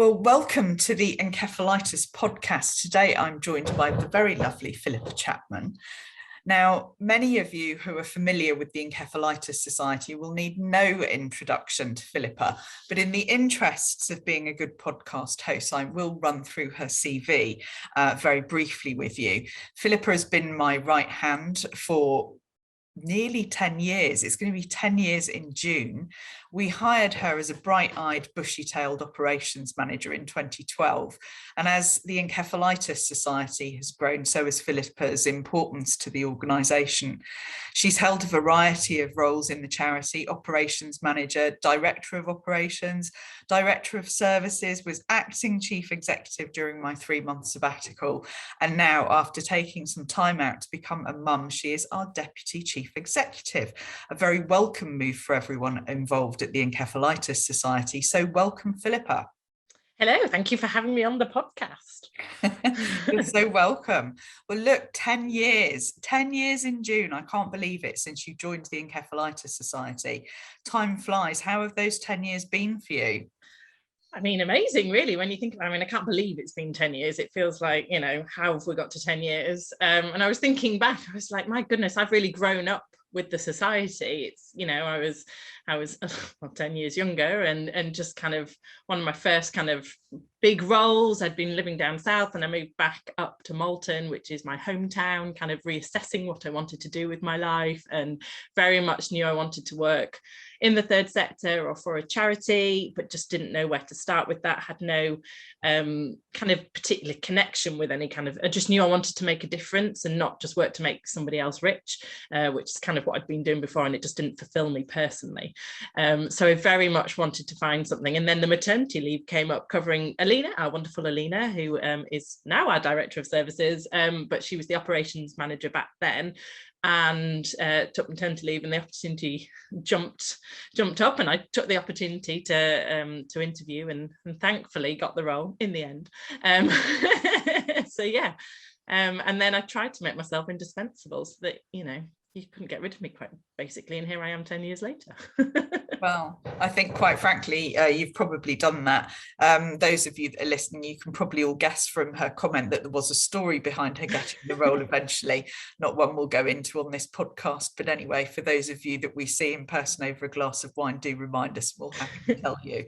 Well, welcome to the Encephalitis Podcast. Today I'm joined by the very lovely Phillippa Chapman. Now, many of you who are familiar with the Encephalitis Society will need no introduction to Phillippa, but in the interests of being a good podcast host, I will run through her CV very briefly with you. Phillippa has been my right hand for nearly 10 years. It's going to be 10 years in June. We hired her as a bright-eyed, bushy-tailed operations manager in 2012. And as the Encephalitis Society has grown, so has Phillippa's importance to the organisation. She's held a variety of roles in the charity: operations manager, director of operations, director of services, was acting chief executive during my 3-month sabbatical. And now, after taking some time out to become a mum, she is our deputy chief executive. A very welcome move for everyone involved at the Encephalitis Society. So welcome, Phillippa. Hello, thank you for having me on the podcast. You're so welcome. Well, look, 10 years in June. I can't believe it, since you joined the Encephalitis Society. Time flies. How have those 10 years been for you? I mean, amazing, really, when you think about it. I mean, I can't believe it's been 10 years. It feels like, how have we got to 10 years? And I was thinking back, I was like, my goodness, I've really grown up with the society. It's, I was 10 years younger, and just kind of one of my first kind of big roles. I'd been living down south and I moved back up to Malton, which is my hometown, kind of reassessing what I wanted to do with my life, and very much knew I wanted to work in the third sector or for a charity, but just didn't know where to start with that. Had no kind of particular connection with any kind of, I just knew I wanted to make a difference and not just work to make somebody else rich, which is kind of what I'd been doing before, and it just didn't fulfill me personally. So I very much wanted to find something. And then the maternity leave came up, covering Alina, our wonderful Alina, who is now our director of services, but she was the operations manager back then, and took maternity leave, and the opportunity jumped up, and I took the opportunity to interview, and thankfully got the role in the end. So yeah, and then I tried to make myself indispensable, so that you couldn't get rid of me, quite basically, and here I am 10 years later. Well, I think, quite frankly, you've probably done that. Those of you that are listening, you can probably all guess from her comment that there was a story behind her getting the role eventually. Not one we'll go into on this podcast, but anyway, for those of you that we see in person over a glass of wine, do remind us, we'll happily tell you.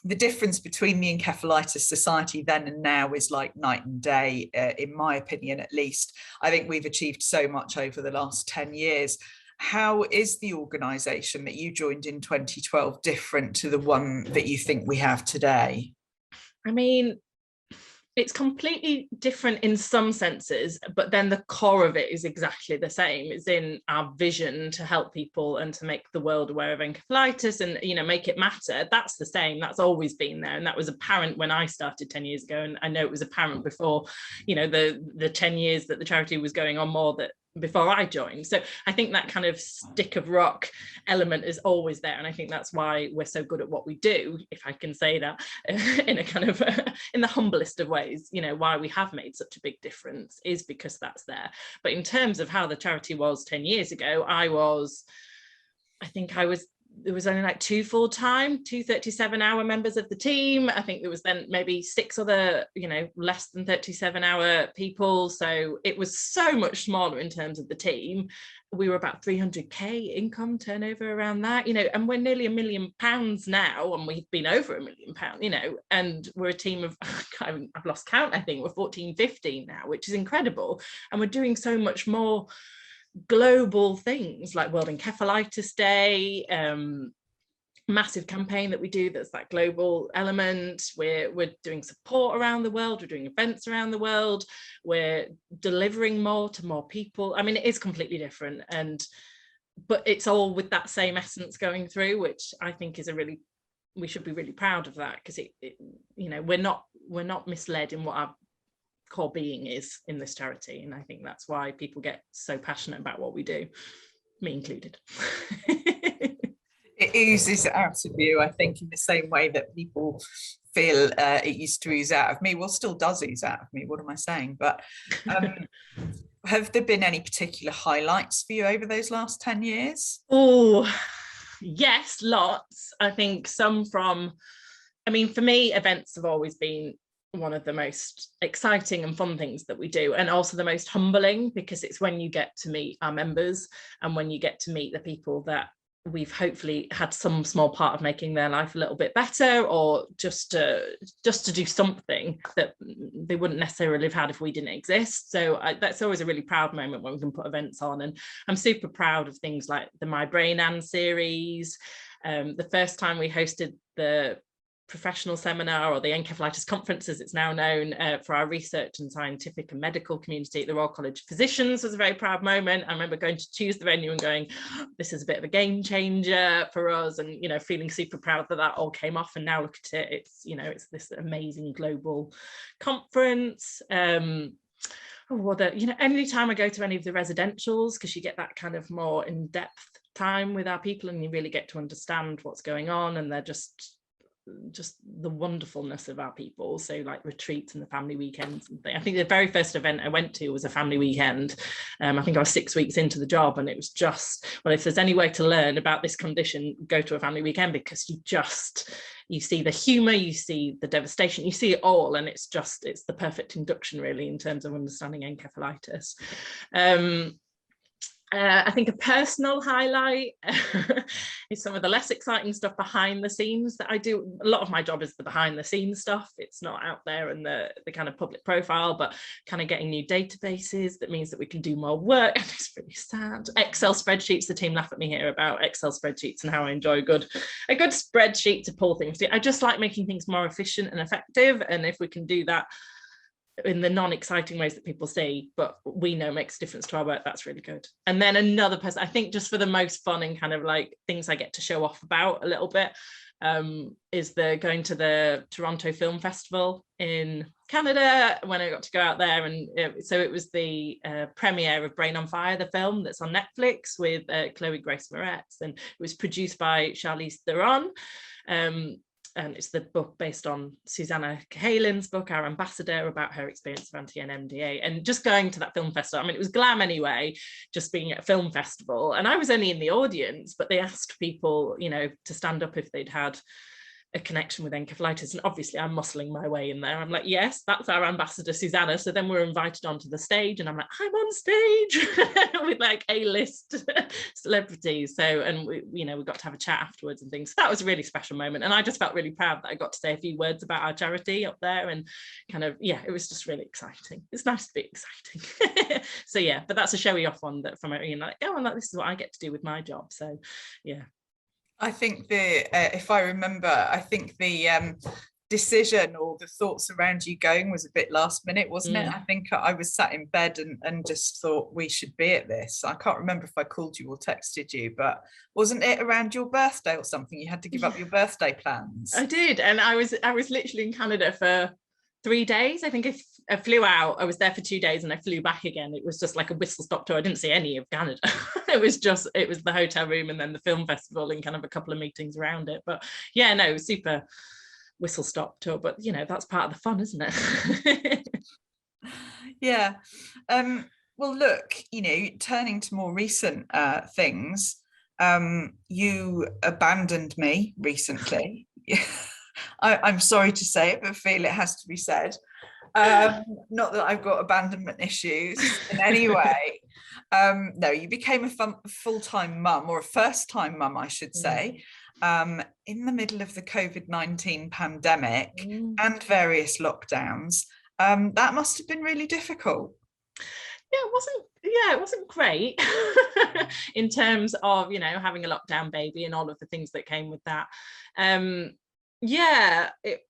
The difference between the Encephalitis Society then and now is like night and day, in my opinion, at least. I think we've achieved so much over the last 10 years. How is the organisation that you joined in 2012 different to the one that you think we have today? I mean, it's completely different in some senses, but then the core of it is exactly the same. It's in our vision to help people and to make the world aware of encephalitis and, make it matter. That's the same. That's always been there. And that was apparent when I started 10 years ago. And I know it was apparent before, the 10 years that the charity was going on, more that before I joined. So I think that kind of stick of rock element is always there, and I think that's why we're so good at what we do, if I can say that, in a kind of in the humblest of ways. Why we have made such a big difference is because that's there. But in terms of how the charity was 10 years ago, there was only like 2 full-time, 2 37-hour members of the team. I think there was then maybe 6 other, less than 37-hour people. So it was so much smaller in terms of the team. We were about 300k income turnover around that, and we're nearly £1 million now, and we've been over £1 million, and we're a team of, I've lost count, I think we're 14, 15 now, which is incredible. And we're doing so much more global things like World Encephalitis Day, massive campaign that we do that's that global element. We're doing support around the world, we're doing events around the world, we're delivering more to more people. I mean, it is completely different, but it's all with that same essence going through, which I think is we should be really proud of that, because we're not misled in what our core being is in this charity, and I think that's why people get so passionate about what we do, me included. It oozes out of you, I think, in the same way that people feel it used to ooze out of me. Well, still does ooze out of me, what am I saying? But have there been any particular highlights for you over those last 10 years? Oh, yes, lots. I think some from I mean, for me, events have always been one of the most exciting and fun things that we do, and also the most humbling, because it's when you get to meet our members and when you get to meet the people that we've hopefully had some small part of making their life a little bit better, or just to do something that they wouldn't necessarily have had if we didn't exist. So that's always a really proud moment when we can put events on, and I'm super proud of things like the My Brain Ann series. The first time we hosted the professional seminar, or the Encephalitis conference as it's now known, for our research and scientific and medical community at the Royal College of Physicians, was a very proud moment. I remember going to choose the venue and going, this is a bit of a game changer for us, and feeling super proud that all came off. And now look at it, it's this amazing global conference. Anytime I go to any of the residentials, because you get that kind of more in-depth time with our people, and you really get to understand what's going on, and they're just the wonderfulness of our people. So like retreats and the family weekends and things. I think the very first event I went to was a family weekend. I think I was 6 weeks into the job, and it was just, well, if there's any way to learn about this condition, go to a family weekend, because you see the humor, you see the devastation, you see it all, and it's the perfect induction really in terms of understanding encephalitis. I think a personal highlight is some of the less exciting stuff behind the scenes that I do. A lot of my job is the behind the scenes stuff. It's not out there in the kind of public profile, but kind of getting new databases. That means that we can do more work. And it's really sad. Excel spreadsheets, the team laugh at me here about Excel spreadsheets and how I enjoy a good spreadsheet to pull things through. I just like making things more efficient and effective. And if we can do that in the non-exciting ways that people see, but we know makes a difference to our work, that's really good. And then another person, I think just for the most fun and kind of like things I get to show off about a little bit, is going to the Toronto Film Festival in Canada, when I got to go out there. And so it was the premiere of Brain on Fire, the film that's on Netflix with Chloe Grace Moretz, and it was produced by Charlize Theron. And it's the book based on Susanna Cahalan's book, Our Ambassador, about her experience of anti-NMDA. And just going to that film festival, I mean, it was glam anyway, just being at a film festival. And I was only in the audience, but they asked people, to stand up if they'd had a connection with encephalitis, and obviously I'm muscling my way in there. I'm like, yes, that's our ambassador Susanna. So then we're invited onto the stage, and I'm like, I'm on stage with like A-list celebrities. So, and we got to have a chat afterwards and things. So that was a really special moment, and I just felt really proud that I got to say a few words about our charity up there, and kind of, it was just really exciting. It's nice to be exciting. So yeah, but that's a showy off one that from like, this is what I get to do with my job. So yeah. I think if I remember, I think the decision or the thoughts around you going was a bit last minute, wasn't it? I think I was sat in bed and just thought we should be at this. I can't remember if I called you or texted you, but wasn't it around your birthday or something? You had to give up your birthday plans. I did, and I was literally in Canada for 3 days. I think I flew out, I was there for 2 days, and I flew back again. It was just like a whistle stop tour. I didn't see any of Canada. it was the hotel room and then the film festival and kind of a couple of meetings around it. But yeah, no, it was super whistle stop tour, but that's part of the fun, isn't it? Yeah. Well, look, turning to more recent things, you abandoned me recently. I'm sorry to say it, but feel it has to be said. Not that I've got abandonment issues in any way. No, you became a full-time mum, or a first-time mum, I should say, in the middle of the COVID-19 pandemic and various lockdowns. That must have been really difficult. It wasn't great in terms of, having a lockdown baby and all of the things that came with that. It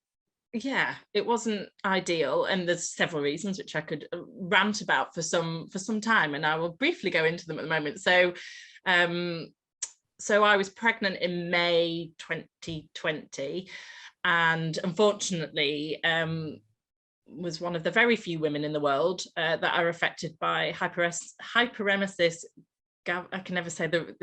wasn't ideal, and there's several reasons which I could rant about for some time, and I will briefly go into them at the moment. So I was pregnant in May 2020, and unfortunately was one of the very few women in the world that are affected by hyperemesis. I can never say the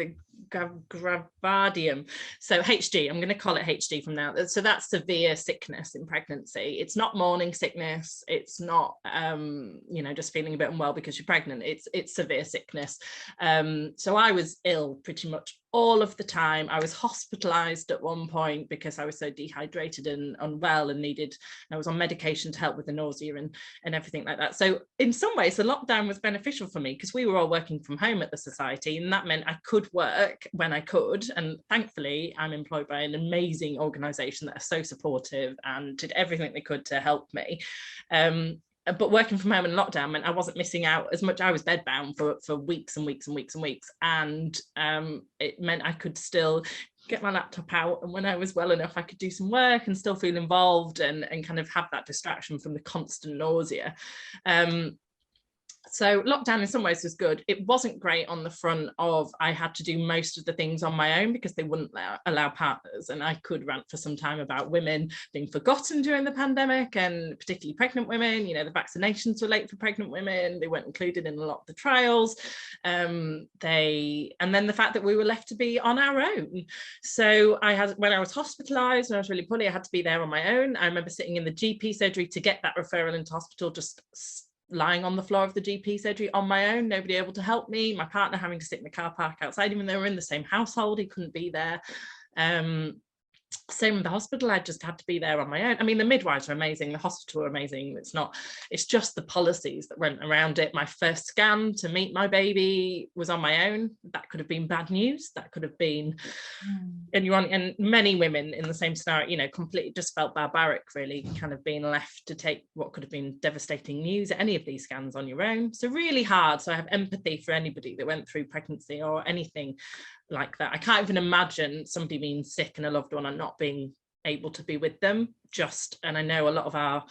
gravidium. So HD, I'm going to call it HD from now. So that's severe sickness in pregnancy. It's not morning sickness. It's not, just feeling a bit unwell because you're pregnant. It's severe sickness. So I was ill pretty much all of the time. I was hospitalized at one point because I was so dehydrated and unwell and I was on medication to help with the nausea and everything like that. So in some ways, the lockdown was beneficial for me because we were all working from home at the society, and that meant I could work when I could. And thankfully, I'm employed by an amazing organization that are so supportive and did everything they could to help me. But working from home in lockdown meant I wasn't missing out as much. I was bedbound for weeks and weeks and weeks and weeks. And it meant I could still get my laptop out. And when I was well enough, I could do some work and still feel involved and kind of have that distraction from the constant nausea. So lockdown in some ways was good. It wasn't great on the front of I had to do most of the things on my own because they wouldn't allow partners. And I could rant for some time about women being forgotten during the pandemic, and particularly pregnant women. You know, the vaccinations were late for pregnant women. They weren't included in a lot of the trials. And then the fact that we were left to be on our own. So when I was hospitalized and I was really poorly, I had to be there on my own. I remember sitting in the GP surgery to get that referral into hospital, just lying on the floor of the GP surgery on my own, nobody able to help me, my partner having to sit in the car park outside, even though we were in the same household, he couldn't be there. Same with the hospital, I just had to be there on my own. I mean, the midwives are amazing, the hospital are amazing. It's just the policies that went around it. My first scan to meet my baby was on my own. That could have been bad news. That could have been, and many women in the same scenario, you know, completely just felt barbaric, really, kind of being left to take what could have been devastating news at any of these scans on your own. So really hard. So I have empathy for anybody that went through pregnancy or anything like that. I can't even imagine somebody being sick and a loved one and not being able to be with them. And I know a lot of our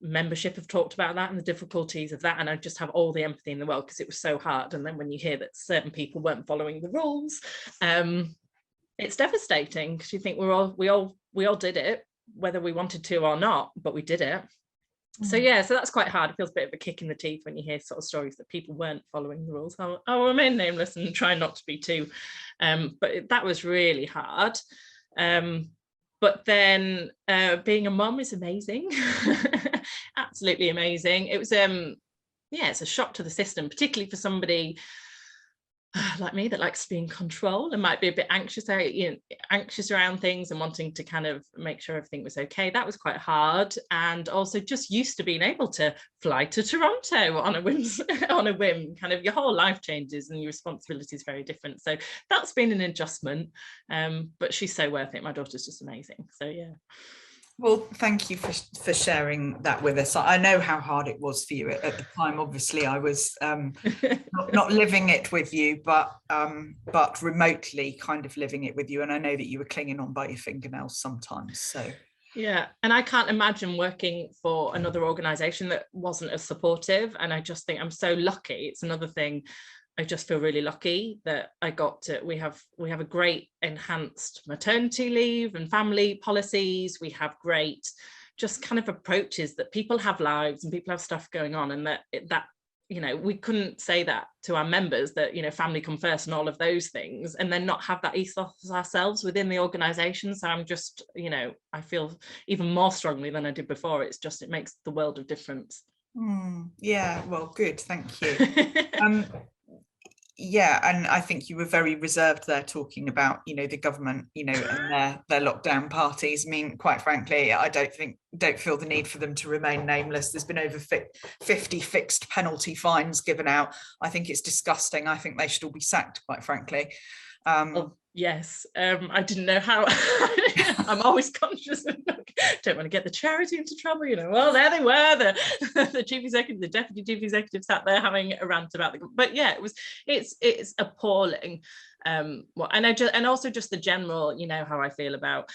membership have talked about that and the difficulties of that, and I just have all the empathy in the world because it was so hard. And then when you hear that certain people weren't following the rules, it's devastating because you think we all did it, whether we wanted to or not, but we did it. So that's quite hard. It feels a bit of a kick in the teeth when you hear sort of stories that people weren't following the rules. I'll remain nameless and try not to be too, but that was really hard. But then being a mum is amazing. Absolutely amazing. It was it's a shock to the system, particularly for somebody like me that likes to be in control and might be a bit anxious around things and wanting to kind of make sure everything was okay. That was quite hard, and also just used to being able to fly to Toronto on a whim. Kind of your whole life changes and your responsibility is very different. So that's been an adjustment, but she's so worth it. My daughter's just amazing. So yeah. Well, thank you for sharing that with us. I know how hard it was for you at the time. Obviously, I was not living it with you, but remotely kind of living it with you. And I know that you were clinging on by your fingernails sometimes. So yeah, and I can't imagine working for another organisation that wasn't as supportive. And I just think I'm so lucky. It's another thing. I just feel really lucky that I got to, we have a great enhanced maternity leave and family policies. We have great just kind of approaches that people have lives and people have stuff going on, and that you know, we couldn't say that to our members that, you know, family come first and all of those things, and then not have that ethos ourselves within the organisation. So I'm just, you know, I feel even more strongly than I did before. It makes the world of difference. Yeah, well, good, thank you. Yeah, and I think you were very reserved there talking about, you know, the government, you know, and their lockdown parties. I mean, quite frankly, I don't feel the need for them to remain nameless. There's been over 50 fixed penalty fines given out. I think it's disgusting. I think they should all be sacked, quite frankly. Yes, I didn't know how. I'm always conscious of, don't want to get the charity into trouble, you know. Well, there they were, the chief executive, the deputy chief executive sat there having a rant about but yeah, it's appalling. And also just the general, you know, how I feel about,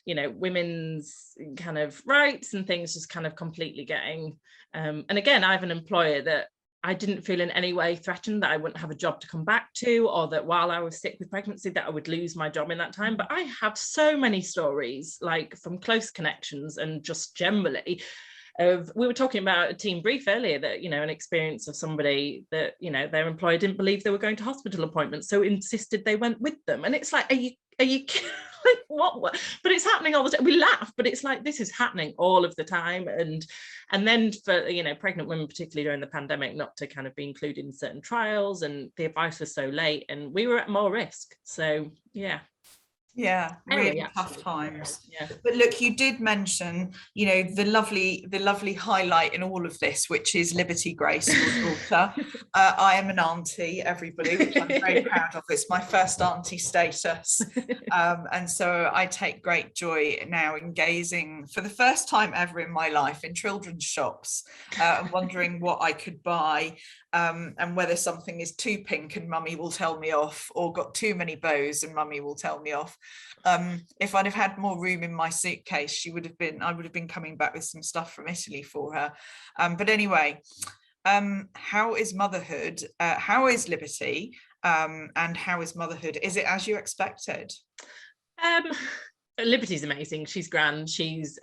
you know, women's kind of rights and things just kind of completely getting, and again, I have an employer that I didn't feel in any way threatened that I wouldn't have a job to come back to, or that while I was sick with pregnancy that I would lose my job in that time. But I have so many stories, like from close connections and just generally, we were talking about a team brief earlier that, an experience of somebody that, their employer didn't believe they were going to hospital appointments, so insisted they went with them. And it's like, are you like, what? But it's happening all the time. We laugh, but it's like, this is happening all of the time. And then for, pregnant women, particularly during the pandemic, not to kind of be included in certain trials, and the advice was so late and we were at more risk. So yeah, really tough times. But look, you did mention, the lovely highlight in all of this, which is Liberty Grace, your daughter. I am an auntie, everybody, which I'm very proud of. It's my first auntie status, and so I take great joy now in gazing for the first time ever in my life in children's shops, and wondering what I could buy, and whether something is too pink and mummy will tell me off, or got too many bows and mummy will tell me off. If I'd have had more room in my suitcase, I would have been coming back with some stuff from Italy for her. But anyway, how is motherhood? How is Liberty? And how is motherhood? Is it as you expected? Liberty's amazing. She's grand. She's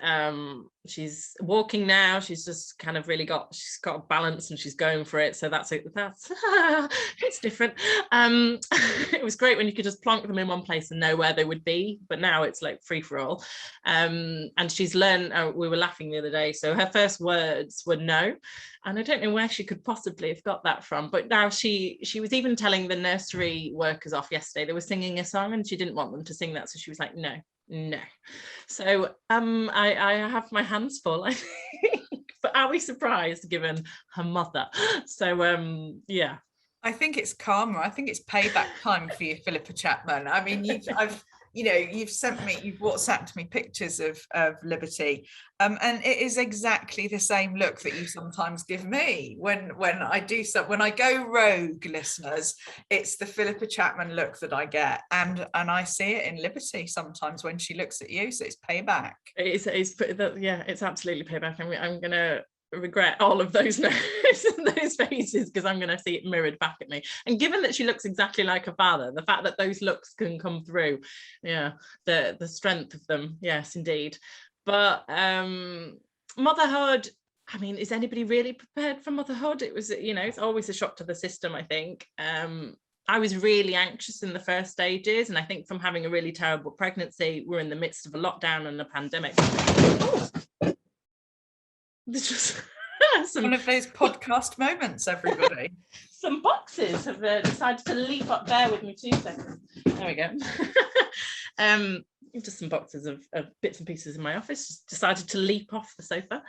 walking now. She's just kind of really she's got a balance and she's going for it. So that's it's different. It was great when you could just plonk them in one place and know where they would be, but now it's like free for all. And she's learned, we were laughing the other day, so her first words were no, and I don't know where she could possibly have got that from, but now she was even telling the nursery workers off yesterday. They were singing a song and she didn't want them to sing that, so she was like, no. So I have my hands full, I think. But are we surprised given her mother? So I think it's karma. I think it's payback time for you, Phillippa Chapman. I mean, you've WhatsApped me pictures of Liberty, and it is exactly the same look that you sometimes give me when I go rogue, listeners. It's the Phillippa Chapman look that I get, and I see it in Liberty sometimes when she looks at you. So it's payback. It's absolutely payback. I'm gonna regret all of those those faces, because I'm going to see it mirrored back at me. And given that she looks exactly like her father, the fact that those looks can come through, the strength of them, yes, indeed. But motherhood, I mean, is anybody really prepared for motherhood? It was, it's always a shock to the system, I think. I was really anxious in the first stages, and I think from having a really terrible pregnancy, we're in the midst of a lockdown and a pandemic. There's just one of those podcast moments, everybody. Some boxes have decided to leap up. Bear with me 2 seconds. There we go. Just some boxes of bits and pieces in my office just decided to leap off the sofa.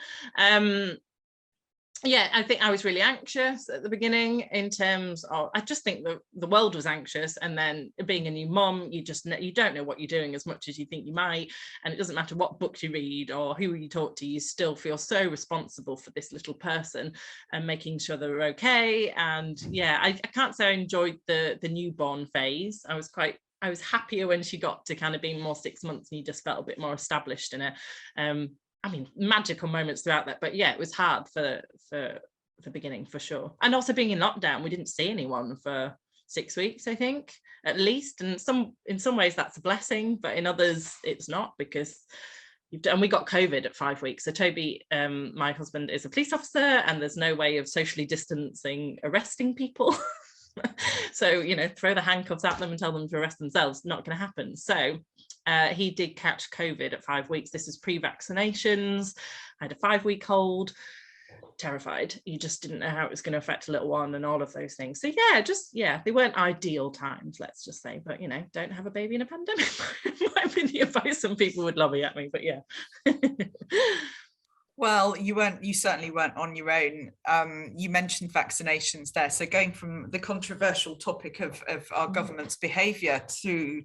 I think I was really anxious at the beginning, in terms of, I just think the world was anxious, and then being a new mom, you don't know what you're doing as much as you think you might, and it doesn't matter what books you read or who you talk to, you still feel so responsible for this little person and making sure they're okay. And I can't say I enjoyed the newborn phase. I was happier when she got to kind of being more 6 months and you just felt a bit more established in it. I mean, magical moments throughout that, but it was hard for the beginning, for sure. And also being in lockdown, we didn't see anyone for 6 weeks, I think, at least. And in some ways that's a blessing, but in others it's not, because and we got COVID at 5 weeks. So Toby, my husband, is a police officer, and there's no way of socially distancing arresting people. So, throw the handcuffs at them and tell them to arrest themselves, not going to happen. So he did catch COVID at 5 weeks. This is pre-vaccinations. I had a 5-week-old. Terrified. You just didn't know how it was going to affect a little one and all of those things. So they weren't ideal times, let's just say. But don't have a baby in a pandemic. Might be the advice. Some people would lobby at me, but Well, you certainly weren't on your own. You mentioned vaccinations there. So going from the controversial topic of our government's behaviour to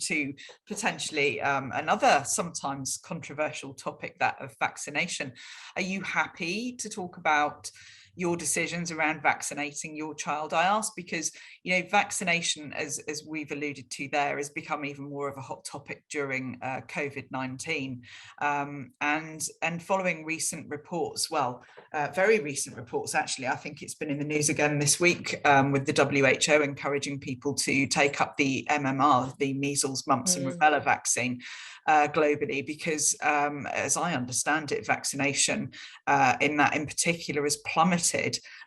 potentially another sometimes controversial topic, that of vaccination. Are you happy to talk about, your decisions around vaccinating your child. I ask because, you know, vaccination, as we've alluded to there, has become even more of a hot topic during COVID-19. And following recent reports, very recent reports, actually, I think it's been in the news again this week, with the WHO encouraging people to take up the MMR, the measles, mumps and rubella vaccine globally, because as I understand it, vaccination in particular has plummeted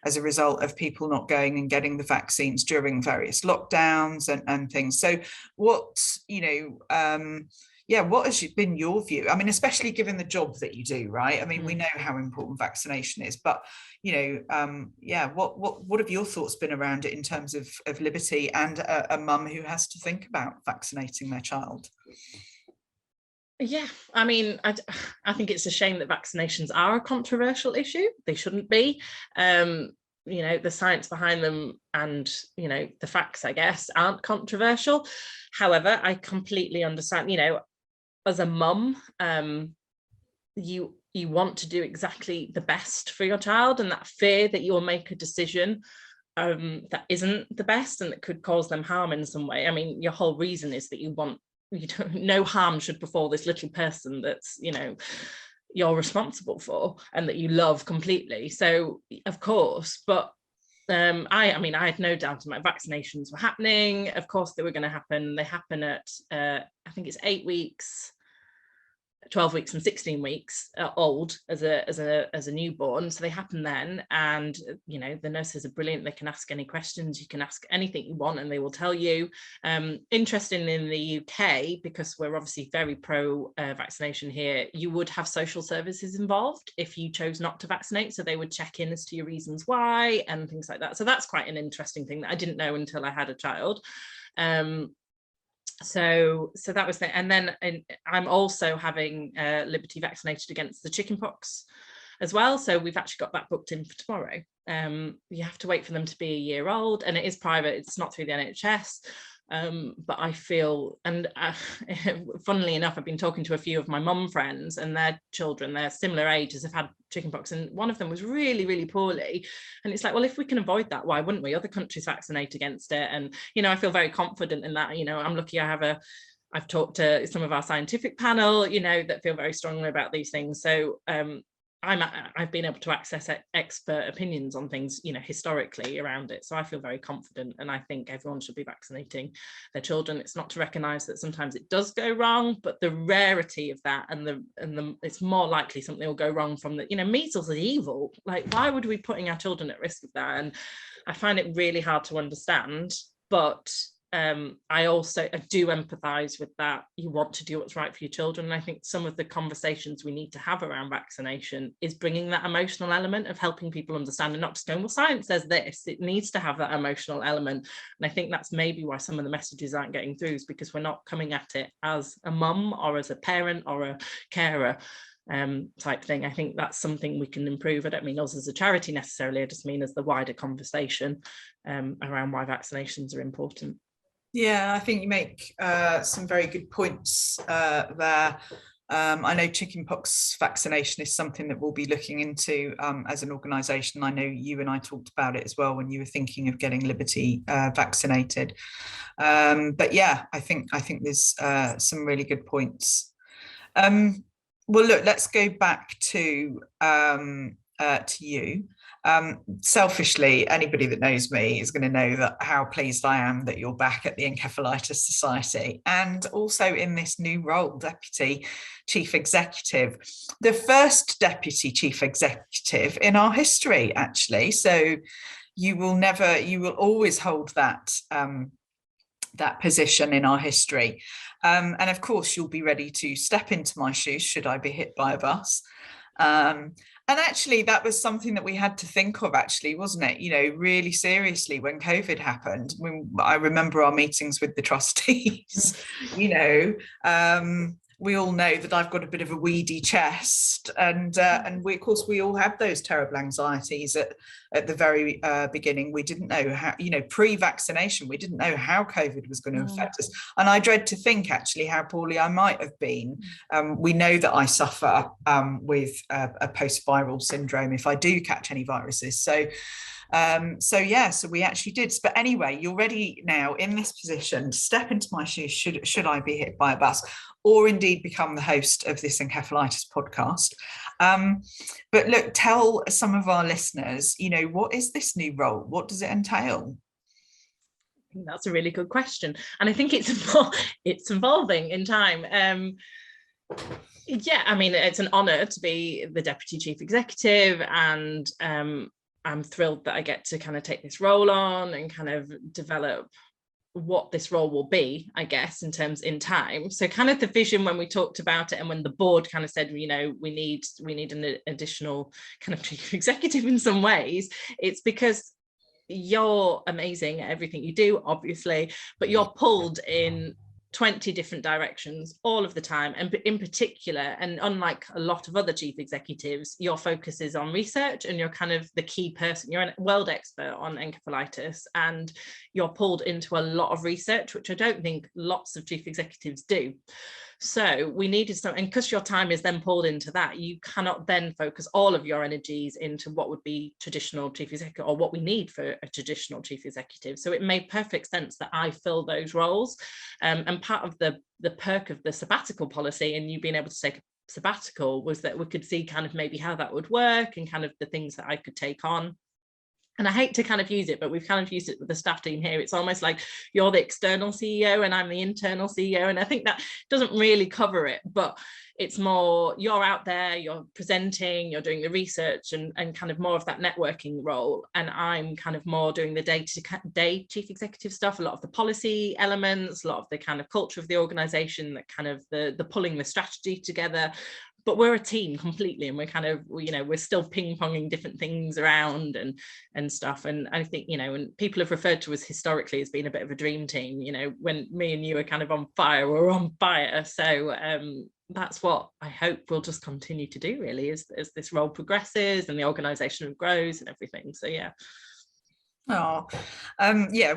as a result of people not going and getting the vaccines during various lockdowns and things. So what, you know, what has been your view? I mean, especially given the job that you do, right? I mean, we know how important vaccination is, but, you know, what have your thoughts been around it in terms of liberty and a mum who has to think about vaccinating their child? Yeah, I mean, I think it's a shame that vaccinations are a controversial issue. They shouldn't be. You know, the science behind them and, you know, the facts, I guess, aren't controversial. However, I completely understand, you know, as a mum, you want to do exactly the best for your child, and that fear that you'll make a decision that isn't the best and that could cause them harm in some way. I mean, your whole reason is that no harm should befall this little person that's, you know, you're responsible for and that you love completely. So of course, but I mean, I had no doubt my vaccinations were happening. Of course they were going to happen. They happen at I think it's 8 weeks, 12 weeks and 16 weeks old as a newborn, so they happen then. And you know, the nurses are brilliant. They can ask any questions, you can ask anything you want and they will tell you. Interesting, in the UK, because we're obviously very pro vaccination here, you would have social services involved if you chose not to vaccinate, so they would check in as to your reasons why and things like that. So that's quite an interesting thing that I didn't know until I had a child. So that was the, and then I'm also having Liberty vaccinated against the chickenpox as well. So we've actually got that booked in for tomorrow. You have to wait for them to be a year old, and it is private. It's not through the NHS. But I feel, and funnily enough, I've been talking to a few of my mum friends, and their children, they're similar ages, have had chickenpox, and one of them was really, really poorly. And it's like, well, if we can avoid that, why wouldn't we? Other countries vaccinate against it. And, you know, I feel very confident in that. You know, I'm lucky I've talked to some of our scientific panel, you know, that feel very strongly about these things. So I've been able to access expert opinions on things, you know, historically around it. So I feel very confident, and I think everyone should be vaccinating their children. It's not to recognise that sometimes it does go wrong, but the rarity of that and the it's more likely something will go wrong from the, you know, measles is evil. Like, why would we be putting our children at risk of that? And I find it really hard to understand, but I do empathise with that. You want to do what's right for your children. And I think some of the conversations we need to have around vaccination is bringing that emotional element of helping people understand, and not just going, well, science says this. It needs to have that emotional element. And I think that's maybe why some of the messages aren't getting through, is because we're not coming at it as a mum or as a parent or a carer type thing. I think that's something we can improve. I don't mean us as a charity necessarily. I just mean as the wider conversation around why vaccinations are important. Yeah, I think you make some very good points there. I know chickenpox vaccination is something that we'll be looking into as an organisation. I know you and I talked about it as well when you were thinking of getting Liberty vaccinated. But yeah, I think there's some really good points. Well, look, let's go back to you. Selfishly, anybody that knows me is going to know that how pleased I am that you're back at the Encephalitis Society, and also in this new role, Deputy Chief Executive, the first Deputy Chief Executive in our history, actually. So you will always hold that position in our history. And of course, you'll be ready to step into my shoes should I be hit by a bus. And actually, that was something that we had to think of, actually, wasn't it? You know, really seriously when COVID happened. I remember our meetings with the trustees, you know, we all know that I've got a bit of a weedy chest, and we, of course, we all had those terrible anxieties at the very beginning. We didn't know how, pre-vaccination, we didn't know how COVID was going to affect us, and I dread to think actually how poorly I might have been. We know that I suffer with a post-viral syndrome if I do catch any viruses. So we actually did. But anyway, you're ready now in this position to step into my shoes should I be hit by a bus, or indeed become the host of this Encephalitis podcast. But look, tell some of our listeners, what is this new role? What does it entail? That's a really good question, and I think it's evolving in time. It's an honour to be the Deputy Chief Executive, and I'm thrilled that I get to kind of take this role on and kind of develop what this role will be, I guess, in time. So kind of the vision when we talked about it, and when the board kind of said, we need an additional kind of chief executive in some ways, it's because you're amazing at everything you do, obviously, but you're pulled in 20 different directions all of the time. And in particular, and unlike a lot of other chief executives, your focus is on research, and you're kind of the key person. You're a world expert on encephalitis, and you're pulled into a lot of research, which I don't think lots of chief executives do. So we needed some, and because your time is then pulled into that, you cannot then focus all of your energies into what would be traditional chief executive, or what we need for a traditional chief executive. So it made perfect sense that I fill those roles. And part of the perk of the sabbatical policy, and you being able to take a sabbatical, was that we could see kind of maybe how that would work, and kind of the things that I could take on. And I hate to kind of use it, but we've kind of used it with the staff team here. It's almost like you're the external CEO and I'm the internal CEO. And I think that doesn't really cover it, but it's more, you're out there, you're presenting, you're doing the research, and kind of more of that networking role. And I'm kind of more doing the day-to-day chief executive stuff, a lot of the policy elements, a lot of the kind of culture of the organization, that kind of the pulling the strategy together. But we're a team completely, and we're kind of, we're still ping-ponging different things around and stuff. And I think, and people have referred to us historically as being a bit of a dream team. When me and you are kind of on fire, we're on fire. So that's what I hope we'll just continue to do, really, as this role progresses and the organisation grows and everything. So yeah. Oh,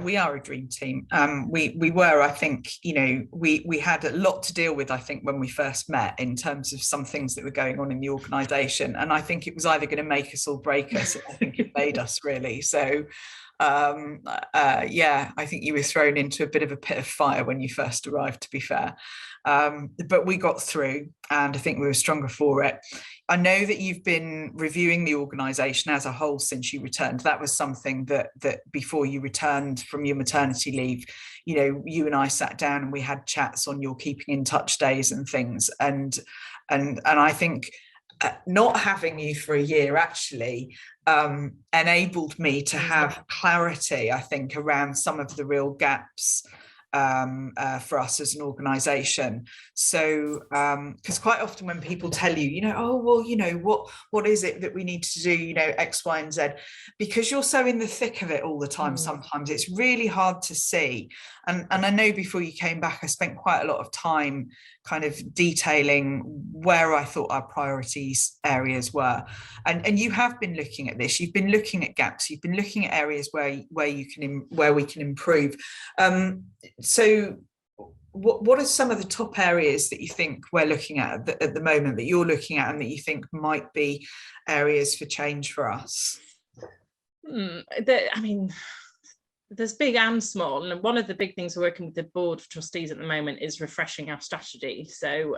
we are a dream team. We were, I think, we had a lot to deal with, I think, when we first met, in terms of some things that were going on in the organisation. And I think it was either going to make us or break us. I think it made us, really. So, I think you were thrown into a bit of a pit of fire when you first arrived, to be fair. But we got through, and I think we were stronger for it. I know that you've been reviewing the organisation as a whole since you returned. That was something that before you returned from your maternity leave, you and I sat down and we had chats on your keeping in touch days and things. And I think not having you for a year actually enabled me to have clarity, I think, around some of the real gaps for us as an organisation. So because quite often when people tell you, what is it that we need to do, X, Y, and Z, because you're so in the thick of it all the time, sometimes it's really hard to see. And I know before you came back, I spent quite a lot of time kind of detailing where I thought our priorities areas were. And you have been looking at this, you've been looking at gaps, you've been looking at areas where we can improve. So what are some of the top areas that you think we're looking at the moment, that you're looking at, and that you think might be areas for change for us? There's big and small, and one of the big things we're working with the board of trustees at the moment is refreshing our strategy. So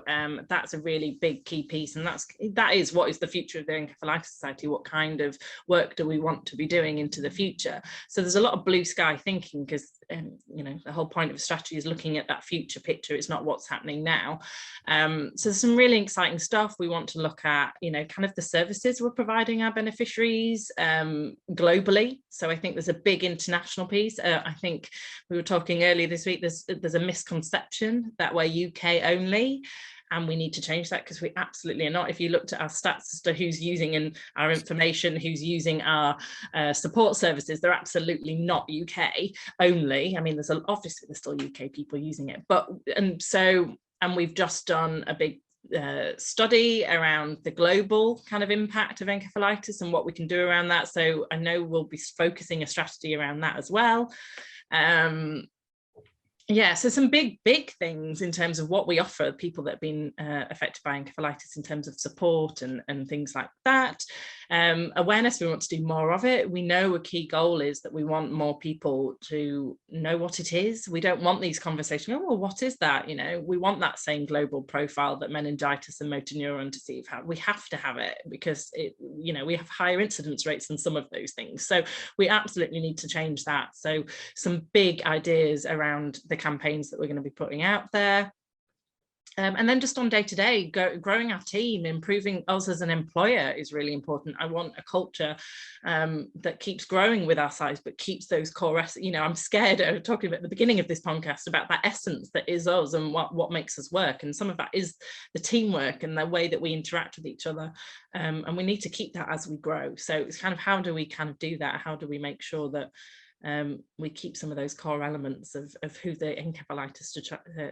that's a really big key piece, and that is what is the future of the Encephalitis Society. What kind of work do we want to be doing into the future? So there's a lot of blue sky thinking, because the whole point of strategy is looking at that future picture. It's not what's happening now. So there's some really exciting stuff. We want to look at kind of the services we're providing our beneficiaries globally. So I think there's a big international piece. I think we were talking earlier this week, there's a misconception that we're UK only, and we need to change that, because we absolutely are not. If you looked at our stats as to who's using our information, who's using our support services, they're absolutely not UK only. I mean, obviously there's still UK people using it, and so And we've just done a big study around the global kind of impact of encephalitis and what we can do around that. So I know we'll be focusing a strategy around that as well. Yeah, so some big things in terms of what we offer people that have been affected by encephalitis in terms of support and things like that. Awareness, we want to do more of it. We know a key goal is that we want more people to know what it is. We don't want these conversations, oh, well, what is that? You know, we want that same global profile that meningitis and motor neuron disease have. We have to have it because it, you know, we have higher incidence rates than some of those things. So we absolutely need to change that. So some big ideas around the campaigns that we're going to be putting out there. And then just on day-to-day, growing our team, improving us as an employer is really important. I want a culture that keeps growing with our size, but keeps those core, you know, I'm scared of talking about the beginning of this podcast about that essence that is us and what makes us work. And some of that is the teamwork and the way that we interact with each other. And we need to keep that as we grow. So it's kind of, how do we kind of do that? How do we make sure that we keep some of those core elements of who the Encephalitis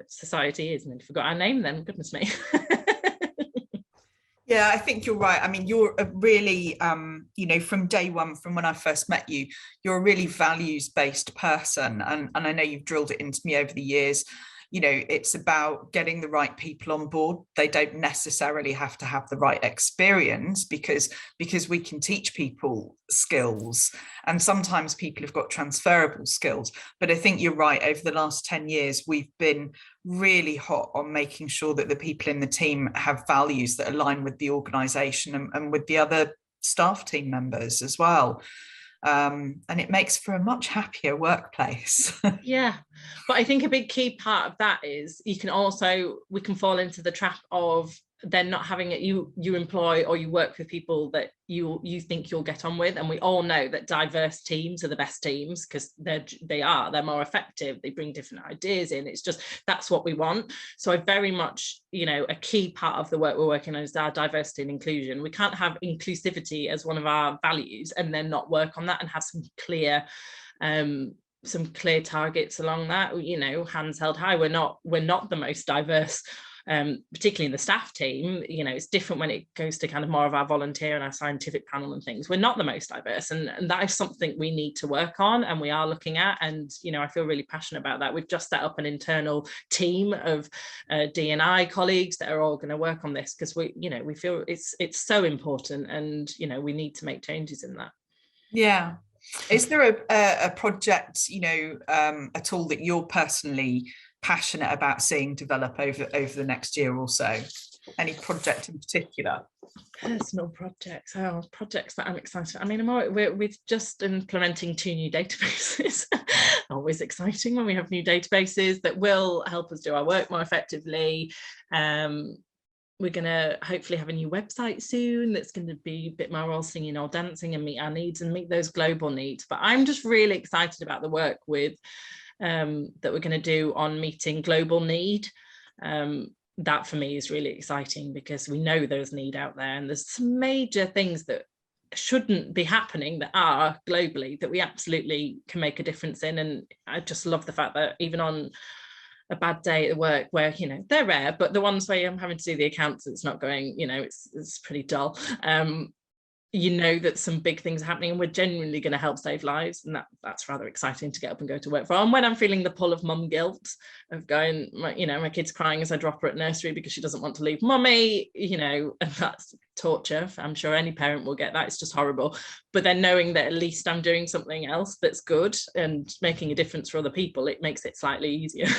Society is? And I forgot our name then, goodness me. Yeah, I think you're right. I mean, you're a really, you know, from day one, from when I first met you, you're a really values-based person. And I know you've drilled it into me over the years. You know, it's about getting the right people on board. They don't necessarily have to have the right experience because we can teach people skills, and sometimes people have got transferable skills. But I think you're right. Over the last 10 years, we've been really hot on making sure that the people in the team have values that align with the organisation and with the other staff team members as well. And it makes for a much happier workplace. Yeah, but I think a big key part of that is we can fall into the trap of then not having it, you employ or you work with people that you think you'll get on with. And we all know that diverse teams are the best teams because they're more effective, they bring different ideas in. It's just, that's what we want. So I very much, you know, a key part of the work we're working on is our diversity and inclusion. We can't have inclusivity as one of our values and then not work on that and have some clear targets along that. You know, hands held high, we're not the most diverse, particularly in the staff team. You know, it's different when it goes to kind of more of our volunteer and our scientific panel and things. We're not the most diverse, and that is something we need to work on and we are looking at. And, you know, I feel really passionate about that. We've just set up an internal team of D&I colleagues that are all going to work on this because we feel it's so important, and, you know, we need to make changes in that. Yeah. Is there a project, you know, at all that you're personally passionate about seeing develop over the next year or so? Any project in particular? Personal projects. Oh, projects that I'm excited. I mean, we're just implementing 2 new databases. Always exciting when we have new databases that will help us do our work more effectively. We're going to hopefully have a new website soon that's going to be a bit more all singing or dancing and meet our needs and meet those global needs. But I'm just really excited about the work with that we're going to do on meeting global need. That for me is really exciting because we know there's need out there, and there's some major things that shouldn't be happening that are globally that we absolutely can make a difference in. And I just love the fact that even on a bad day at work, where, you know, they're rare, but the ones where I'm having to do the accounts, it's not going, you know, it's pretty dull. You know that some big things are happening and we're genuinely going to help save lives, and that's rather exciting to get up and go to work for. And when I'm feeling the pull of mum guilt of going, my kid's crying as I drop her at nursery because she doesn't want to leave mummy, you know, and that's torture. I'm sure any parent will get that. It's just horrible. But then knowing that at least I'm doing something else that's good and making a difference for other people, it makes it slightly easier.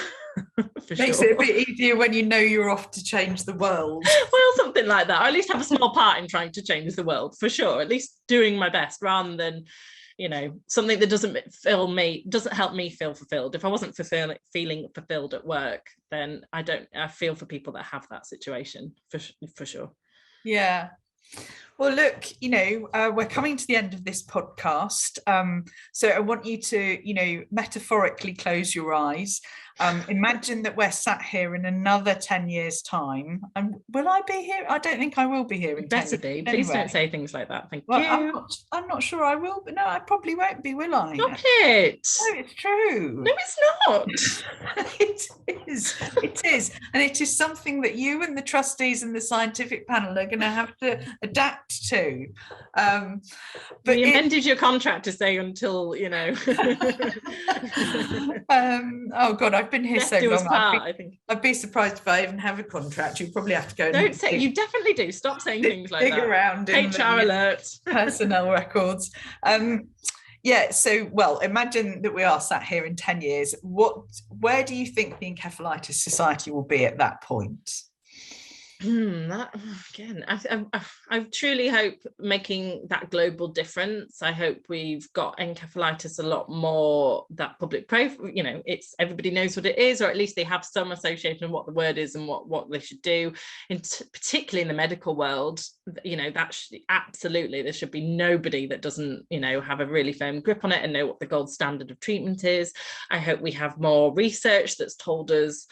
Makes it a bit easier when you know you're off to change the world. Well, something like that. Or at least have a small part in trying to change the world, for sure. At least doing my best, rather than, you know, something that doesn't help me feel fulfilled. If I wasn't feeling fulfilled at work, then I feel for people that have that situation, for sure. Yeah. Well, look, you know, we're coming to the end of this podcast. So I want you to, you know, metaphorically close your eyes. Imagine that we're sat here in another 10 years' time. And will I be here? I don't think I will be here in 10 years. Better be. Please don't say things like that. Thank you. I'm not sure I will, but no, I probably won't be, will I? Stop it. No, it's true. No, it's not. It It is. And it is something that you and the trustees and the scientific panel are going to have to adapt to. But we amended your contract to say until, oh God, I've been here so long. I think. I'd be surprised if I even have a contract. You probably have to go. Don't say, you definitely do. Stop saying things like that. Dig around in HR alert. Personnel records. So, well, imagine that we are sat here in 10 years. Where do you think the Encephalitis Society will be at that point? That again, I truly hope making that global difference. I hope we've got encephalitis a lot more that public profile. It's everybody knows what it is, or at least they have some association of what the word is and what they should do. Particularly in the medical world, that absolutely there should be nobody that doesn't have a really firm grip on it and know what the gold standard of treatment is. I hope we have more research that's told us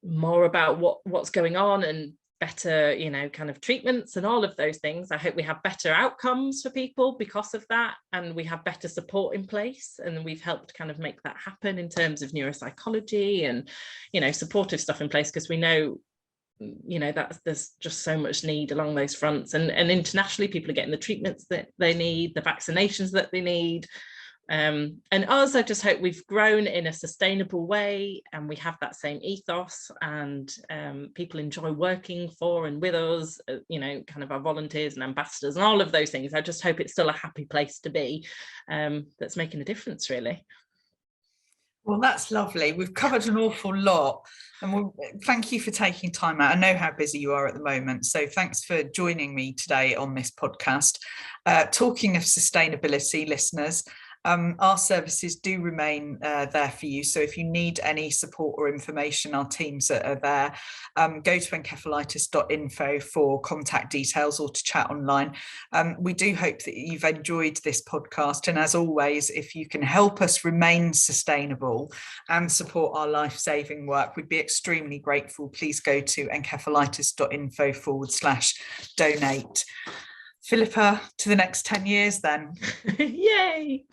more about what's going on and better kind of treatments and all of those things. I hope we have better outcomes for people because of that, and we have better support in place, and we've helped kind of make that happen in terms of neuropsychology and supportive stuff in place, because we know that there's just so much need along those fronts, and internationally people are getting the treatments that they need, the vaccinations that they need. And us, I just hope we've grown in a sustainable way and we have that same ethos, and people enjoy working for and with us, kind of our volunteers and ambassadors and all of those things. I just hope it's still a happy place to be, that's making a difference, really. Well, that's lovely. We've covered an awful lot, and thank you for taking time out. I know how busy you are at the moment, so thanks for joining me today on this podcast. Talking of sustainability, listeners, our services do remain there for you. So if you need any support or information, our teams are there. Go to encephalitis.info for contact details or to chat online. We do hope that you've enjoyed this podcast. And as always, if you can help us remain sustainable and support our life-saving work, we'd be extremely grateful. Please go to encephalitis.info/donate. Phillippa, to the next 10 years then. Yay!